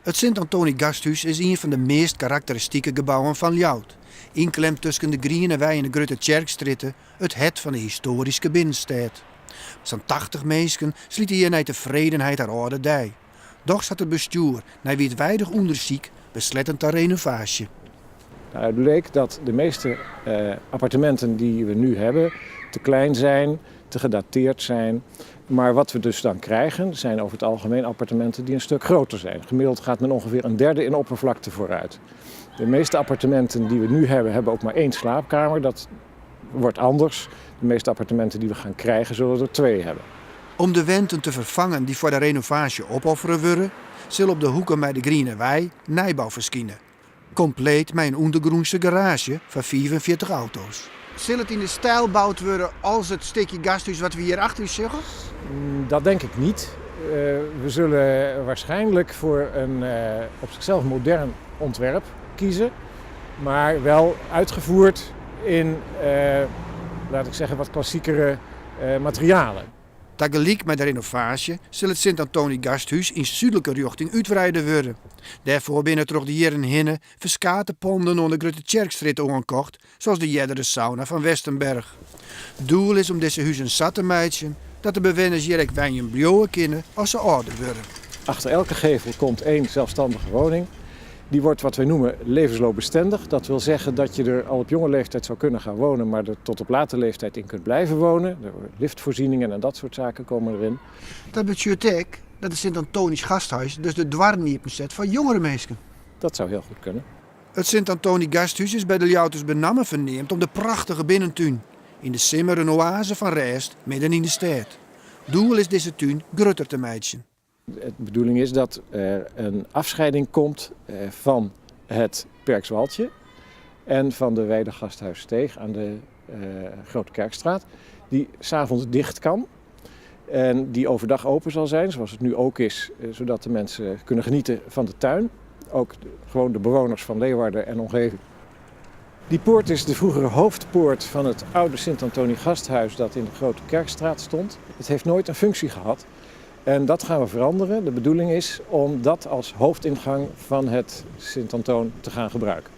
Het Sint-Anthonie Gasthuis is een van de meest karakteristieke gebouwen van Ljouwert. Inklemd tussen de Griene Wei en de Grutte Tjerkstritten, het van de historische binnenstad. Zo'n 80 mensen slieten hier naar tevredenheid haar oude dij. Doch zat het bestuur, naar wie het weinig onderzoek, beslettend ter renovatie. Het bleek dat de meeste appartementen die we nu hebben te klein zijn, te gedateerd zijn. Maar wat we dus dan krijgen zijn over het algemeen appartementen die een stuk groter zijn. Gemiddeld gaat men ongeveer een derde in oppervlakte vooruit. De meeste appartementen die we nu hebben, hebben ook maar 1 slaapkamer. Dat wordt anders. De meeste appartementen die we gaan krijgen, zullen er 2 hebben. Om de wenten te vervangen die voor de renovatie opofferen worden, zal op de hoeken bij de Griene Wei nijbouw verschijnen. Compleet met een ondergroense garage van 44 auto's. Zal het in de stijl gebouwd worden als het stukje gasthuis wat we hier achter u zeggen? Dat denk ik niet. We zullen waarschijnlijk voor een op zichzelf modern ontwerp kiezen. Maar wel uitgevoerd in, laat ik zeggen, wat klassiekere materialen. Tegelijk met de renovatie zal het Sint-Anthonie Gasthuis in zuidelijke richting uitbreiden worden. Daarvoor binnen toch de jaren hinne verskate ponden onder de Grutte Tjerkstritt aangekocht, zoals de jeddere sauna van Westenberg. Doel is om deze huizen zat te maken dat de bewoners hier ook wijn blouwen kunnen als ze ouder worden. Achter elke gevel komt 1 zelfstandige woning. Die wordt wat wij noemen levensloopbestendig. Dat wil zeggen dat je er al op jonge leeftijd zou kunnen gaan wonen, maar er tot op late leeftijd in kunt blijven wonen. Er liftvoorzieningen en dat soort zaken komen erin. Dat betekent ook dat het Sint-Antonisch Gasthuis dus de dwarrniepen zet voor jongere mensen. Dat zou heel goed kunnen. Het Sint-Anthonie Gasthuis is bij de Ljouters benammen verneemd om de prachtige binnentuin. In de simmer een oase van rest midden in de stad. Doel is deze tuin grutter te maken. De bedoeling is dat er een afscheiding komt van het Perkswaldje en van de Weidegasthuissteeg aan de Grote Kerkstraat, die 's avonds dicht kan en die overdag open zal zijn, zoals het nu ook is, zodat de mensen kunnen genieten van de tuin. Ook gewoon de bewoners van Leeuwarden en omgeving. Die poort is de vroegere hoofdpoort van het oude Sint-Anthonie Gasthuis dat in de Grote Kerkstraat stond. Het heeft nooit een functie gehad. En dat gaan we veranderen. De bedoeling is om dat als hoofdingang van het Sint-Anthoon te gaan gebruiken.